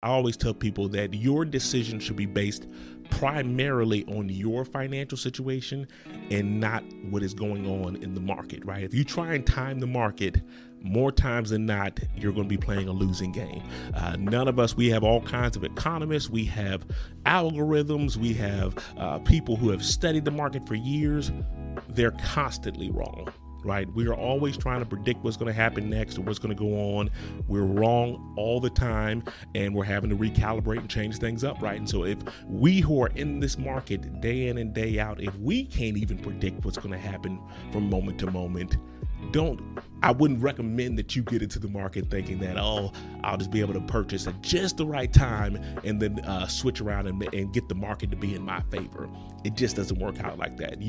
I always tell people that your decision should be based primarily on your financial situation and not what is going on in the market, right? If you try and time the market, more times than not, you're going to be playing a losing game. None of us, we have all kinds of economists, we have algorithms, we have people who have studied the market for years. They're constantly wrong. Right? We are always trying to predict what's going to happen next or what's going to go on. We're wrong all the time, and we're having to recalibrate and change things up, right? And so if we who are in this market day in and day out, if we can't even predict what's going to happen from moment to moment, I wouldn't recommend that you get into the market thinking that, I'll just be able to purchase at just the right time and then switch around and get the market to be in my favor. It just doesn't work out like that.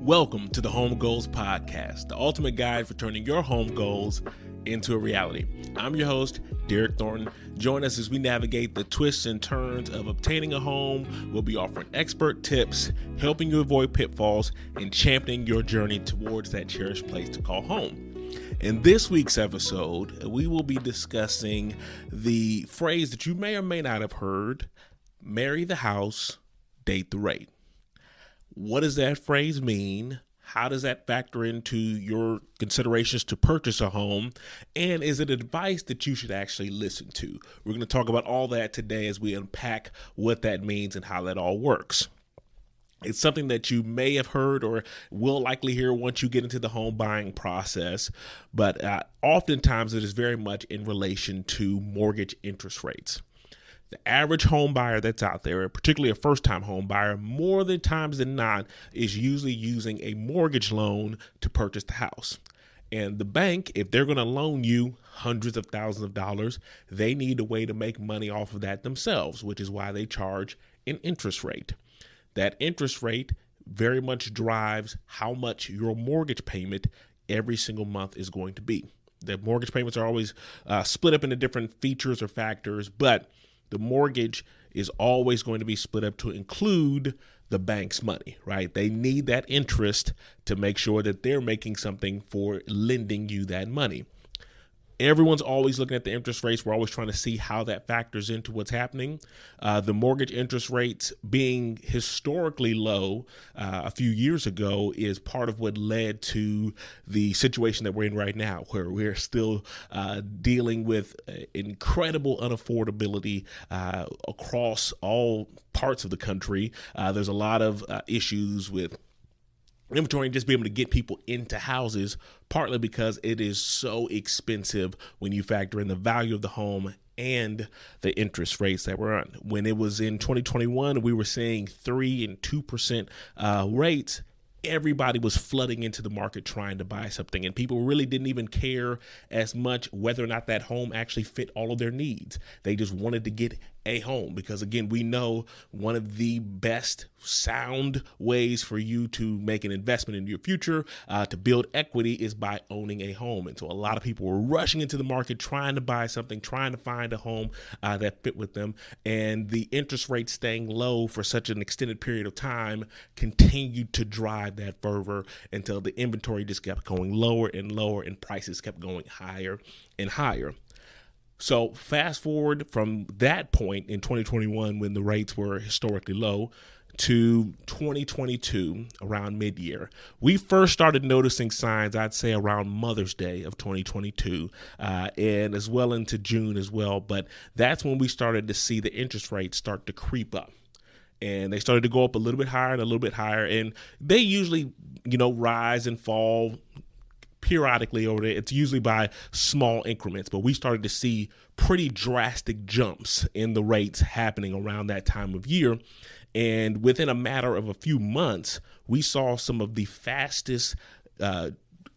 Welcome to the Home Goals Podcast, the ultimate guide for turning your home goals into a reality. I'm your host, Derek Thornton. Join us as we navigate the twists and turns of obtaining a home. We'll be offering expert tips, helping you avoid pitfalls, and championing your journey towards that cherished place to call home. In this week's episode, we will be discussing the phrase that you may or may not have heard, marry the house, date the rate. What does that phrase mean? How does that factor into your considerations to purchase a home? And is it advice that you should actually listen to? We're going to talk about all that today as we unpack what that means and how that all works. It's something that you may have heard or will likely hear once you get into the home buying process, but oftentimes it is very much in relation to mortgage interest rates. The average home buyer that's out there, particularly a first-time home buyer, more than times than not, is usually using a mortgage loan to purchase the house. And the bank, if they're going to loan you hundreds of thousands of dollars, they need a way to make money off of that themselves, which is why they charge an interest rate. That interest rate very much drives how much your mortgage payment every single month is going to be. The mortgage payments are always split up into different features or factors, but the mortgage is always going to be split up to include the bank's money, right? They need that interest to make sure that they're making something for lending you that money. Everyone's always looking at the interest rates. We're always trying to see how that factors into what's happening. The mortgage interest rates being historically low a few years ago is part of what led to the situation that we're in right now, where we're still dealing with incredible unaffordability across all parts of the country. There's a lot of issues with inventory and just be able to get people into houses, partly because it is so expensive when you factor in the value of the home and the interest rates that we're on. When it was in 2021, we were seeing 3% and 2% rates. Everybody was flooding into the market trying to buy something, and people really didn't even care as much whether or not that home actually fit all of their needs. They just wanted to get a home because, again, we know one of the best sound ways for you to make an investment in your future, to build equity, is by owning a home. And so a lot of people were rushing into the market trying to buy something, trying to find a home that fit with them. And the interest rate staying low for such an extended period of time continued to drive that fervor until the inventory just kept going lower and lower and prices kept going higher and higher. So fast forward from that point in 2021, when the rates were historically low, to 2022, around mid-year. We first started noticing signs, I'd say, around Mother's Day of 2022, and as well into June as well. But that's when we started to see the interest rates start to creep up. And they started to go up a little bit higher and a little bit higher. And they usually, rise and fall periodically over there. It's usually by small increments, but we started to see pretty drastic jumps in the rates happening around that time of year. And within a matter of a few months, we saw some of the fastest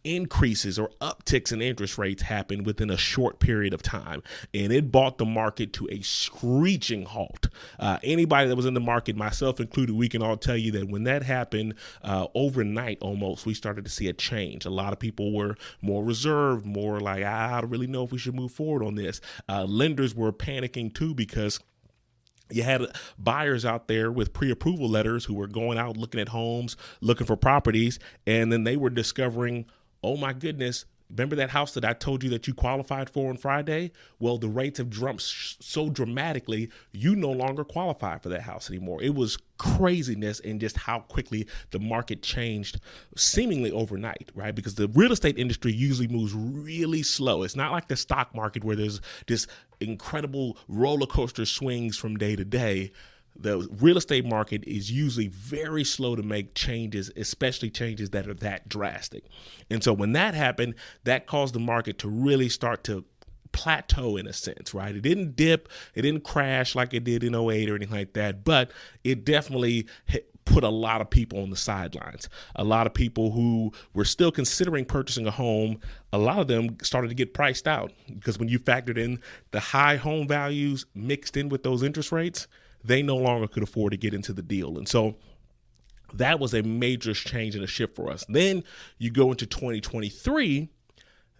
increases or upticks in interest rates happen within a short period of time. And it brought the market to a screeching halt. Anybody that was in the market, myself included, we can all tell you that when that happened, overnight almost, we started to see a change. A lot of people were more reserved, more like, I don't really know if we should move forward on this. Lenders were panicking too, because you had buyers out there with pre-approval letters who were going out looking at homes, looking for properties, and then they were discovering, oh my goodness, Remember that house that I told you that you qualified for on Friday? Well, the rates have jumped so dramatically, you no longer qualify for that house anymore. It was craziness in just how quickly the market changed seemingly overnight, right? Because the real estate industry usually moves really slow. It's not like the stock market where there's this incredible roller coaster swings from day to day. The real estate market is usually very slow to make changes, especially changes that are that drastic. And so when that happened, that caused the market to really start to plateau in a sense, right? It didn't dip, it didn't crash like it did in '08 or anything like that, but it definitely put a lot of people on the sidelines. A lot of people who were still considering purchasing a home, a lot of them started to get priced out because when you factored in the high home values mixed in with those interest rates, they no longer could afford to get into the deal. And so that was a major change and a shift for us. Then you go into 2023.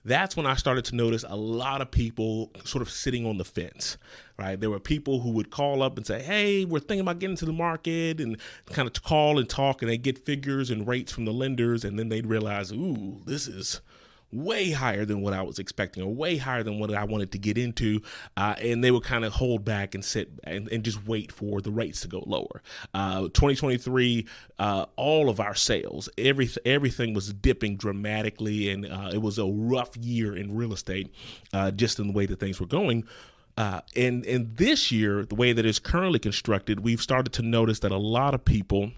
That's when I started to notice a lot of people sort of sitting on the fence, right? There were people who would call up and say, hey, we're thinking about getting into the market, and kind of call and talk, and they get figures and rates from the lenders. And then they'd realize, ooh, this is way higher than what I was expecting, or way higher than what I wanted to get into. And they would kind of hold back and sit and just wait for the rates to go lower. 2023, all of our sales, everything was dipping dramatically. And it was a rough year in real estate, just in the way that things were going. And this year, the way that it's currently constructed, we've started to notice that a lot of people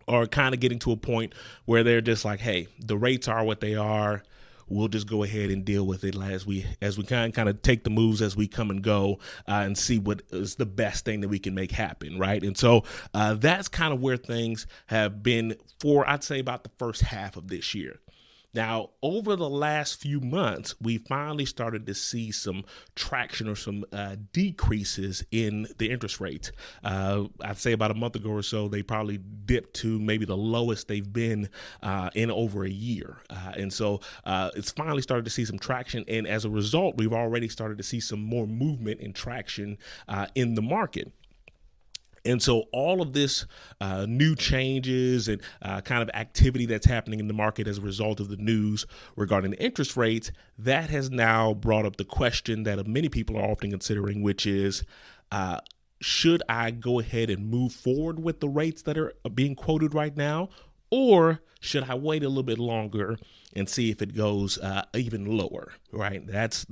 are kind of getting to a point where they're just like, hey, the rates are what they are. We'll just go ahead and deal with it as we kind of take the moves as we come and go, and see what is the best thing that we can make happen, right? And so that's kind of where things have been for, I'd say, about the first half of this year. Now, over the last few months, we finally started to see some traction or some decreases in the interest rates. I'd say about a month ago or so, they probably dipped to maybe the lowest they've been in over a year. And so it's finally started to see some traction. And as a result, we've already started to see some more movement and traction in the market. And so all of this new changes and kind of activity that's happening in the market as a result of the news regarding the interest rates, that has now brought up the question that many people are often considering, which is, should I go ahead and move forward with the rates that are being quoted right now? Or should I wait a little bit longer and see if it goes even lower, right? That's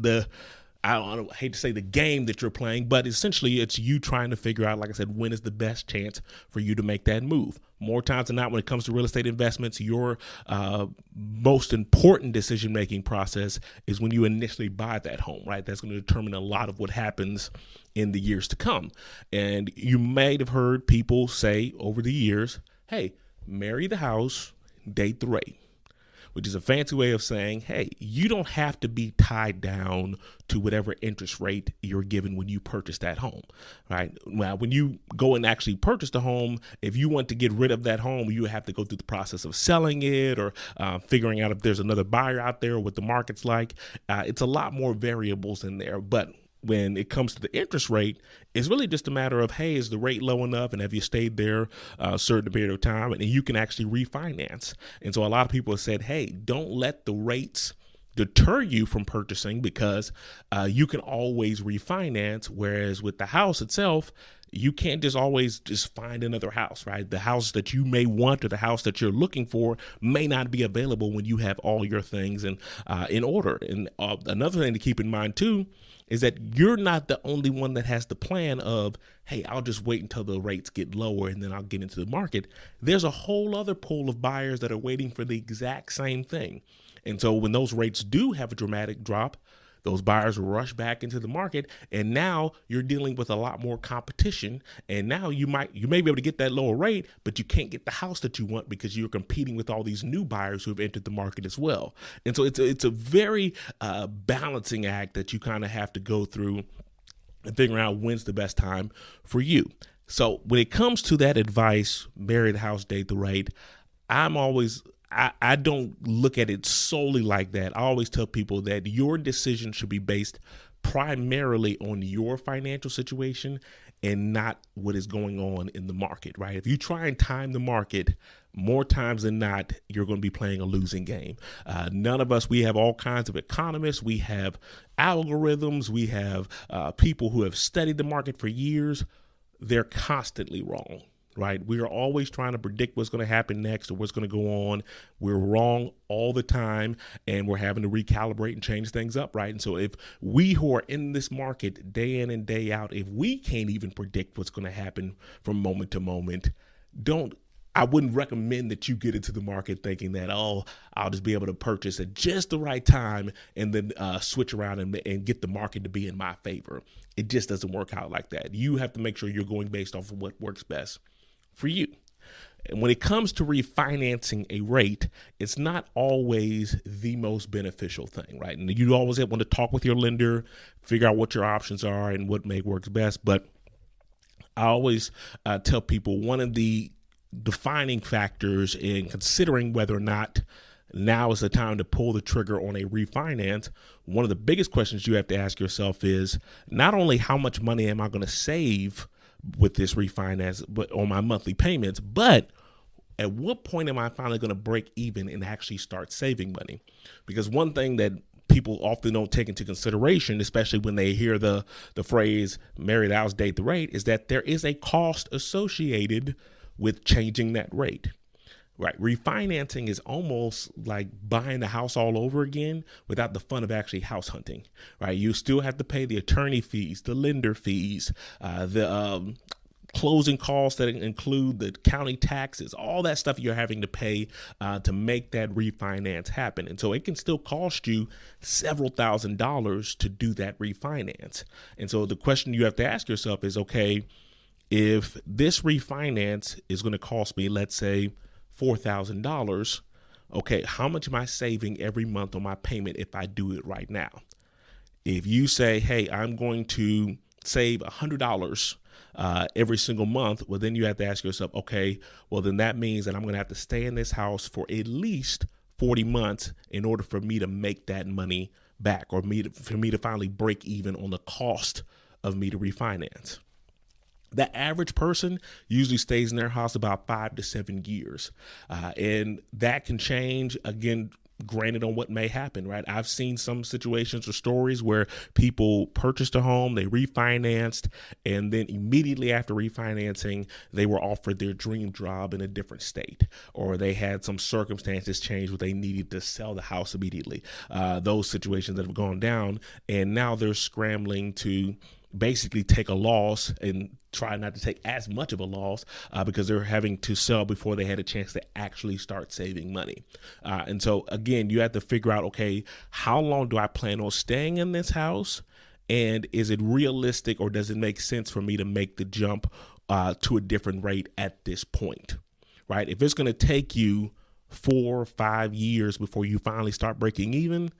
I hate to say the game that you're playing, but essentially it's you trying to figure out, like I said, when is the best chance for you to make that move. More times than not, when it comes to real estate investments, your most important decision-making process is when you initially buy that home, right? That's going to determine a lot of what happens in the years to come. And you might have heard people say over the years, hey, marry the house, date the rate, which is a fancy way of saying, hey, you don't have to be tied down to whatever interest rate you're given when you purchase that home, right? Well, when you go and actually purchase the home, if you want to get rid of that home, you have to go through the process of selling it or figuring out if there's another buyer out there or what the market's like. It's a lot more variables in there, but when it comes to the interest rate, it's really just a matter of, hey, is the rate low enough, and have you stayed there a certain period of time, and you can actually refinance. And so a lot of people have said, hey, don't let the rates deter you from purchasing, because you can always refinance, whereas with the house itself, you can't just always just find another house, right? The house that you may want or the house that you're looking for may not be available when you have all your things in order. And another thing to keep in mind too is that you're not the only one that has the plan of, hey, I'll just wait until the rates get lower and then I'll get into the market. There's a whole other pool of buyers that are waiting for the exact same thing. And so when those rates do have a dramatic drop, those buyers rush back into the market, and now you're dealing with a lot more competition. And now you may be able to get that lower rate, but you can't get the house that you want because you're competing with all these new buyers who have entered the market as well. And so it's a very balancing act that you kind of have to go through and figure out when's the best time for you. So when it comes to that advice, marry the house, date the rate, I don't look at it solely like that. I always tell people that your decision should be based primarily on your financial situation and not what is going on in the market, right? If you try and time the market, more times than not, you're going to be playing a losing game. None of us, we have all kinds of economists, we have algorithms, we have people who have studied the market for years. They're constantly wrong. Right? We are always trying to predict what's going to happen next or what's going to go on. We're wrong all the time, and we're having to recalibrate and change things up, right? And so if we who are in this market day in and day out, if we can't even predict what's going to happen from moment to moment, I wouldn't recommend that you get into the market thinking that, oh, I'll just be able to purchase at just the right time and then switch around and get the market to be in my favor. It just doesn't work out like that. You have to make sure you're going based off of what works best for you. And when it comes to refinancing a rate, it's not always the most beneficial thing, right? And you always want to talk with your lender, figure out what your options are and what may work best. But I always tell people one of the defining factors in considering whether or not now is the time to pull the trigger on a refinance, one of the biggest questions you have to ask yourself is not only how much money am I going to save with this refinance, but on my monthly payments, but at what point am I finally going to break even and actually start saving money? Because one thing that people often don't take into consideration, especially when they hear the phrase marry the house, date the rate, is that there is a cost associated with changing that rate. Right. Refinancing is almost like buying the house all over again without the fun of actually house hunting. Right. You still have to pay the attorney fees, the lender fees, the closing costs that include the county taxes, all that stuff you're having to pay to make that refinance happen. And so it can still cost you several $1,000s to do that refinance. And so the question you have to ask yourself is, okay, if this refinance is going to cost me, let's say, $4,000, okay, how much am I saving every month on my payment if I do it right now? If you say, hey, I'm going to save $100 every single month, well, then you have to ask yourself, okay, well, then that means that I'm going to have to stay in this house for at least 40 months in order for me to make that money back or for me to finally break even on the cost of me to refinance. The average person usually stays in their house about 5 to 7 years. And that can change, again, granted on what may happen, right? I've seen some situations or stories where people purchased a home, they refinanced, and then immediately after refinancing, they were offered their dream job in a different state, or they had some circumstances change where they needed to sell the house immediately. Those situations that have gone down, and now they're scrambling to basically take a loss and try not to take as much of a loss because they're having to sell before they had a chance to actually start saving money. And so, again, you have to figure out, okay, how long do I plan on staying in this house? And is it realistic or does it make sense for me to make the jump to a different rate at this point, right? If it's going to take you 4 or 5 years before you finally start breaking even,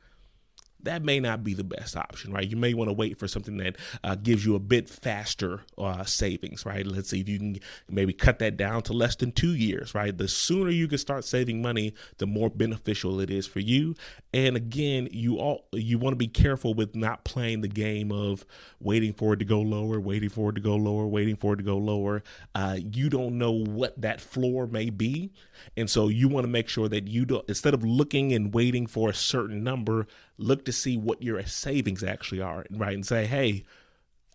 that may not be the best option, right? You may want to wait for something that gives you a bit faster savings, right? Let's see if you can maybe cut that down to less than 2 years, right? The sooner you can start saving money, the more beneficial it is for you. And again, you want to be careful with not playing the game of waiting for it to go lower, waiting for it to go lower, waiting for it to go lower. You don't know what that floor may be. And so you want to make sure that you don't, instead of looking and waiting for a certain number, look to see what your savings actually are, right? And say, hey,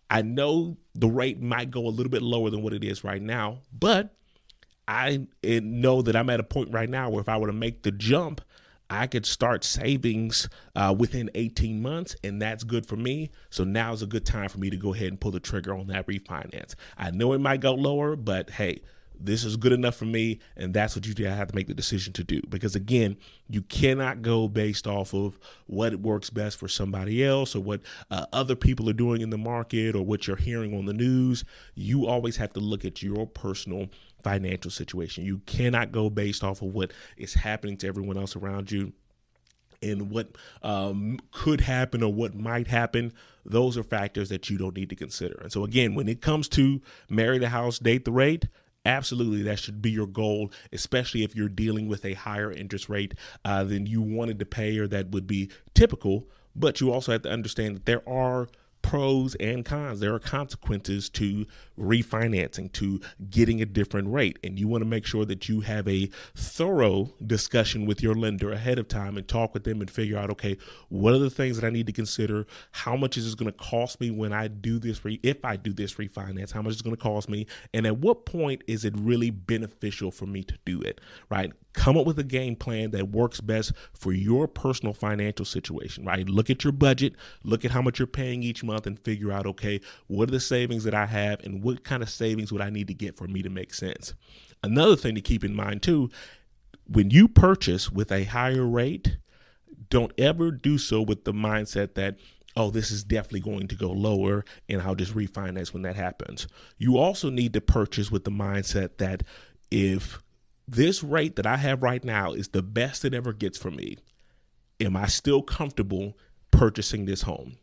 I know the rate might go a little bit lower than what it is right now, but I know that I'm at a point right now where if I were to make the jump, I could start savings within 18 months, and that's good for me. So now is a good time for me to go ahead and pull the trigger on that refinance. I know it might go lower, but hey, this is good enough for me, and that's what you have to make the decision to do. Because again, you cannot go based off of what works best for somebody else or what other people are doing in the market or what you're hearing on the news. You always have to look at your personal financial situation. You cannot go based off of what is happening to everyone else around you and what could happen or what might happen. Those are factors that you don't need to consider. And so again, when it comes to marry the house, date the rate, absolutely, that should be your goal, especially if you're dealing with a higher interest rate than you wanted to pay or that would be typical. But you also have to understand that there are pros and cons. There are consequences to refinancing, to getting a different rate. And you want to make sure that you have a thorough discussion with your lender ahead of time and talk with them and figure out, okay, what are the things that I need to consider? How much is this going to cost me when I do this, if I do this refinance? How much is it going to cost me? And at what point is it really beneficial for me to do it, right? Come up with a game plan that works best for your personal financial situation, right? Look at your budget, look at how much you're paying each month and figure out, okay, what are the savings that I have and what kind of savings would I need to get for me to make sense? Another thing to keep in mind too, when you purchase with a higher rate, don't ever do so with the mindset that, oh, this is definitely going to go lower and I'll just refinance when that happens. You also need to purchase with the mindset that if this rate that I have right now is the best it ever gets for me, am I still comfortable purchasing this home?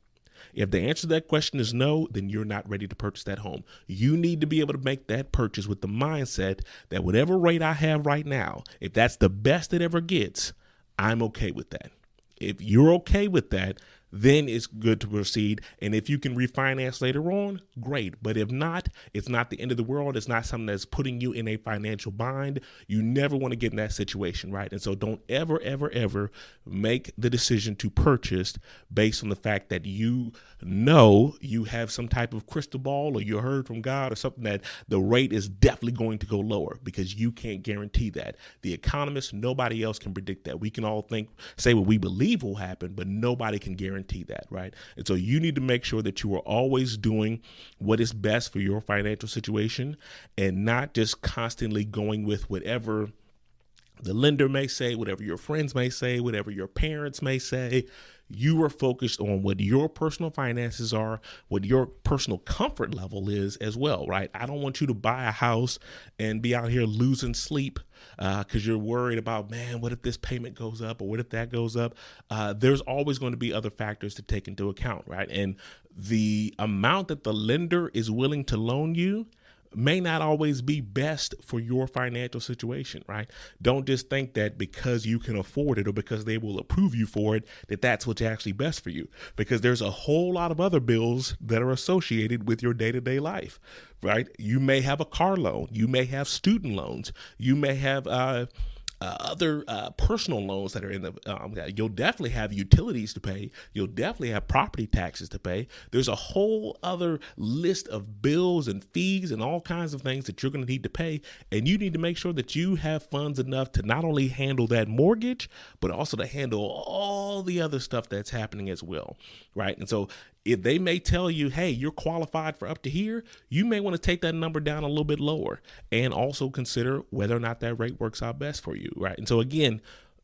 If the answer to that question is no, then you're not ready to purchase that home. You need to be able to make that purchase with the mindset that whatever rate I have right now, if that's the best it ever gets, I'm okay with that. If you're okay with that, then it's good to proceed. And if you can refinance later on, great. But if not, it's not the end of the world. It's not something that's putting you in a financial bind. You never want to get in that situation, right? And so don't ever, ever, ever make the decision to purchase based on the fact that you know you have some type of crystal ball or you heard from God or something that the rate is definitely going to go lower, because you can't guarantee that. The economists, nobody else can predict that. We can all say what we believe will happen, but nobody can guarantee that, right? And so you need to make sure that you are always doing what is best for your financial situation and not just constantly going with whatever the lender may say, whatever your friends may say, whatever your parents may say. You are focused on what your personal finances are, what your personal comfort level is as well, right? I don't want you to buy a house and be out here losing sleep because you're worried about, man, what if this payment goes up or what if that goes up? There's always going to be other factors to take into account, right? And the amount that the lender is willing to loan you may not always be best for your financial situation, right? Don't just think that because you can afford it or because they will approve you for it, that that's what's actually best for you, because there's a whole lot of other bills that are associated with your day-to-day life, right? You may have a car loan. You may have student loans. You may have other personal loans that are in the, you'll definitely have utilities to pay. You'll definitely have property taxes to pay. There's a whole other list of bills and fees and all kinds of things that you're going to need to pay. And you need to make sure that you have funds enough to not only handle that mortgage, but also to handle all the other stuff that's happening as well, right? And so if they may tell you, hey, you're qualified for up to here, you may want to take that number down a little bit lower and also consider whether or not that rate works out best for you, right? And so again,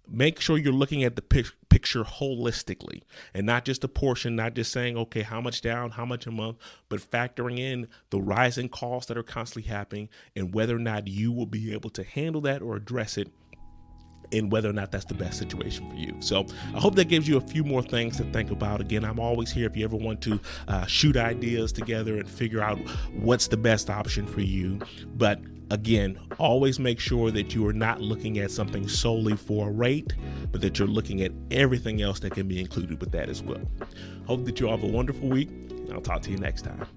make sure you're looking at the picture holistically and not just a portion, not just saying, okay, how much down, how much a month, but factoring in the rising costs that are constantly happening and whether or not you will be able to handle that or address it, and whether or not that's the best situation for you. So I hope that gives you a few more things to think about. Again, I'm always here if you ever want to shoot ideas together and figure out what's the best option for you. But again, always make sure that you are not looking at something solely for a rate, but that you're looking at everything else that can be included with that as well. Hope that you all have a wonderful week. I'll talk to you next time.